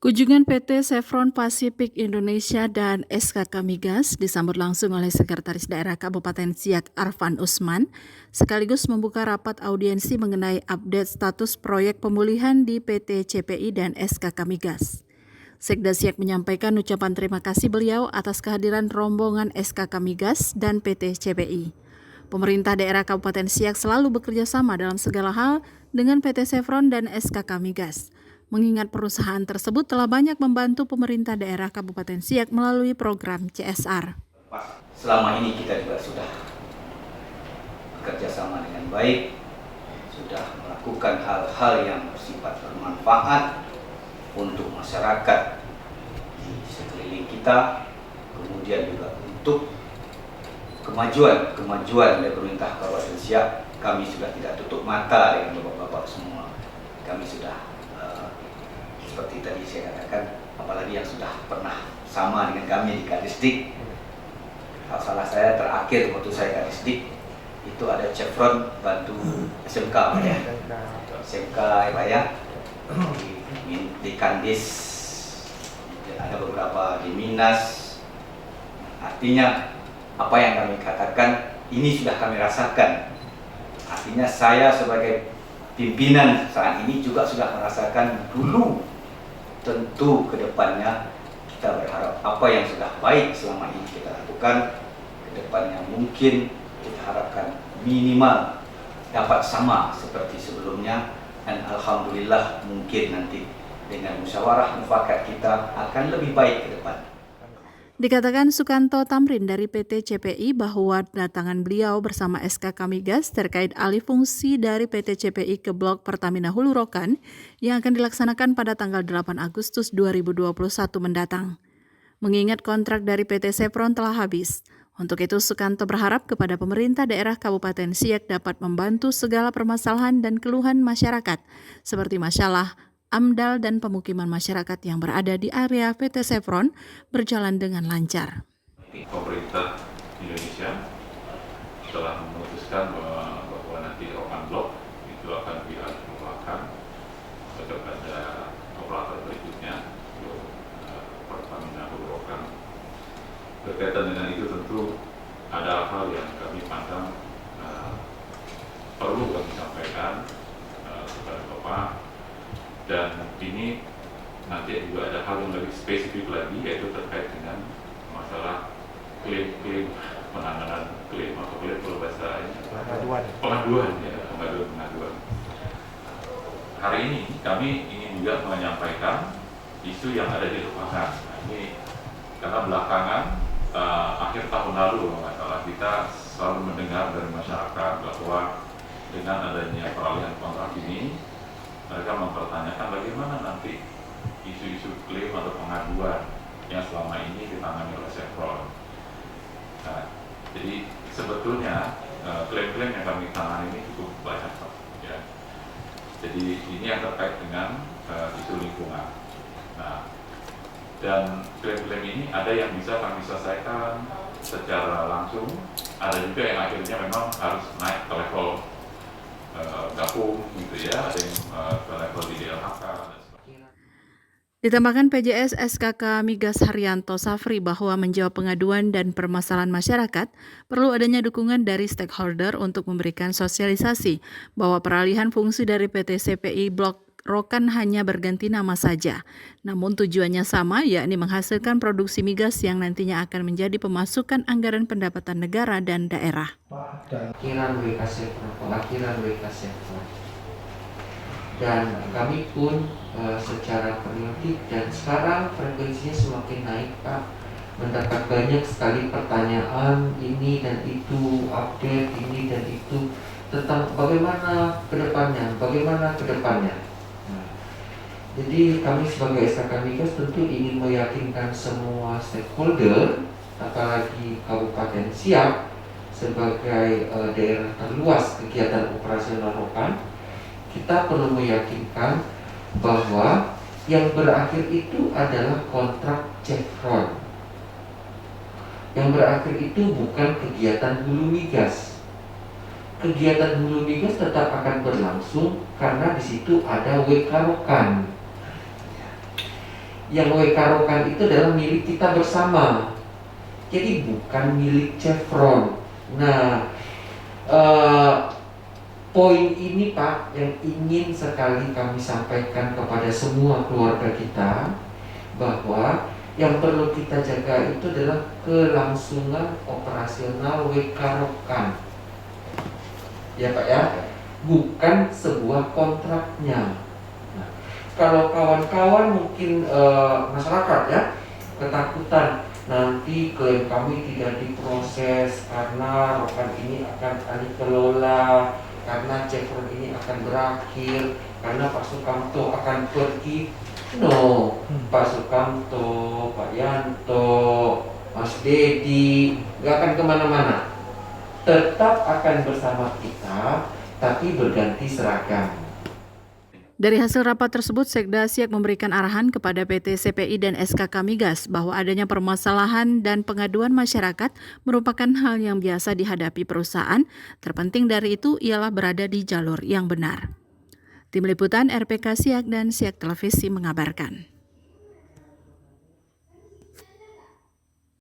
Kunjungan PT Chevron Pacific Indonesia dan SKK Migas disambut langsung oleh Sekretaris Daerah Kabupaten Siak Arfan Usman, sekaligus membuka rapat audiensi mengenai update status proyek pemulihan di PT CPI dan SKK Migas. Sekda Siak menyampaikan ucapan terima kasih beliau atas kehadiran rombongan SKK Migas dan PT CPI. Pemerintah daerah Kabupaten Siak selalu bekerja sama dalam segala hal dengan PT Chevron dan SKK Migas, mengingat perusahaan tersebut telah banyak membantu pemerintah daerah Kabupaten Siak melalui program CSR. Selama ini kita juga sudah bekerja sama dengan baik, sudah melakukan hal-hal yang bersifat bermanfaat untuk masyarakat di sekeliling kita, kemudian juga untuk kemajuan dari pemerintah Kabupaten Siak. Kami sudah tidak tutup mata dengan bapak-bapak semua. Kami sudah seperti tadi saya katakan, apalagi yang sudah pernah sama dengan kami di Kadisdik. Kalau salah saya terakhir waktu saya Kadisdik itu ada Chevron bantu SMK ya, SMK ya, di Kandis, ada beberapa di Minas. Artinya apa yang kami katakan ini sudah kami rasakan. Artinya saya sebagai pimpinan saat ini juga sudah merasakan dulu. Tentu ke depannya kita berharap apa yang sudah baik selama ini kita lakukan, ke depannya mungkin kita harapkan minimal dapat sama seperti sebelumnya, dan alhamdulillah mungkin nanti dengan musyawarah mufakat kita akan lebih baik ke depan. Dikatakan Sukanto Tamrin dari PT CPI bahwa datangan beliau bersama SKK Migas terkait alih fungsi dari PT CPI ke Blok Pertamina Hulu Rokan yang akan dilaksanakan pada tanggal 8 Agustus 2021 mendatang. Mengingat kontrak dari PT Chevron telah habis, untuk itu Sukanto berharap kepada pemerintah daerah Kabupaten Siak dapat membantu segala permasalahan dan keluhan masyarakat, seperti masalah AMDAL dan pemukiman masyarakat yang berada di area PT Chevron berjalan dengan lancar. Pemerintah Indonesia telah memutuskan bahwa nanti Rokan Blok itu akan dialihkan kepada operator berikutnya, Pertamina Hulu Rokan. Berkaitan dengan itu tentu ada hal yang kami pandang perlu kami sampaikan kepada Bapak. Dan ini nanti juga ada hal yang lebih spesifik lagi, yaitu terkait dengan masalah klaim penanganan klaim atau klaim kalau bahasa pengaduan. Hari ini kami ingin juga menyampaikan isu yang ada di lapangan. Nah, ini karena belakangan akhir tahun lalu masalah kita selalu mendengar dari masyarakat bahwa dengan adanya peralihan kontrak ini, mereka mempertanyakan bagaimana nanti isu-isu klaim atau pengaduan yang selama ini ditangani oleh Chevron. Nah, jadi sebetulnya klaim-klaim yang kami tangani ini cukup banyak, Pak. Ya. Jadi ini yang terkait dengan isu lingkungan. Nah, dan klaim-klaim ini ada yang bisa kami selesaikan secara langsung, ada juga yang akhirnya memang harus naik ke level gabung gitu ya, ada yang ke level di DLHK. Ditambahkan PJS SKK Migas Haryanto Safri bahwa menjawab pengaduan dan permasalahan masyarakat perlu adanya dukungan dari stakeholder untuk memberikan sosialisasi bahwa peralihan fungsi dari PT CPI Blok Rokan hanya berganti nama saja, namun tujuannya sama, yakni menghasilkan produksi migas yang nantinya akan menjadi pemasukan anggaran pendapatan negara dan daerah. Pengakhiran WK Chevron. Dan kami pun secara periodik dan sekarang frekuensinya semakin naik, Pak. Mendapat banyak sekali pertanyaan ini dan itu, update ini dan itu tentang bagaimana ke depannya. Jadi kami sebagai SKK Migas tentu ingin meyakinkan semua stakeholder, apalagi Kabupaten Siak sebagai daerah terluas kegiatan operasional Rokan, kita perlu meyakinkan bahwa yang berakhir itu adalah kontrak Chevron. Yang berakhir itu bukan kegiatan hulu migas. Kegiatan hulu migas tetap akan berlangsung karena di situ ada WK Rokan. yang Wekarokan itu adalah milik kita bersama. Jadi bukan milik Chevron. Nah, poin ini Pak yang ingin sekali kami sampaikan kepada semua keluarga kita, bahwa yang perlu kita jaga itu adalah kelangsungan operasional Wekarokan. Ya Pak ya, bukan sebuah kontraknya. Nah, kalau kawan-kawan mungkin masyarakat ya ketakutan nanti klaim kami tidak diproses karena rokan ini akan alih kelola, karena Chevron ini akan berakhir, karena Pak Sukamto akan pergi. No, Pak Sukamto, Pak Yanto, Mas Dedi gak akan kemana-mana, tetap akan bersama kita, tapi berganti seragam. Dari hasil rapat tersebut, Sekda SIAK memberikan arahan kepada PT CPI dan SKK Migas bahwa adanya permasalahan dan pengaduan masyarakat merupakan hal yang biasa dihadapi perusahaan. Terpenting dari itu ialah berada di jalur yang benar. Tim Liputan RPK SIAK dan SIAK Televisi mengabarkan.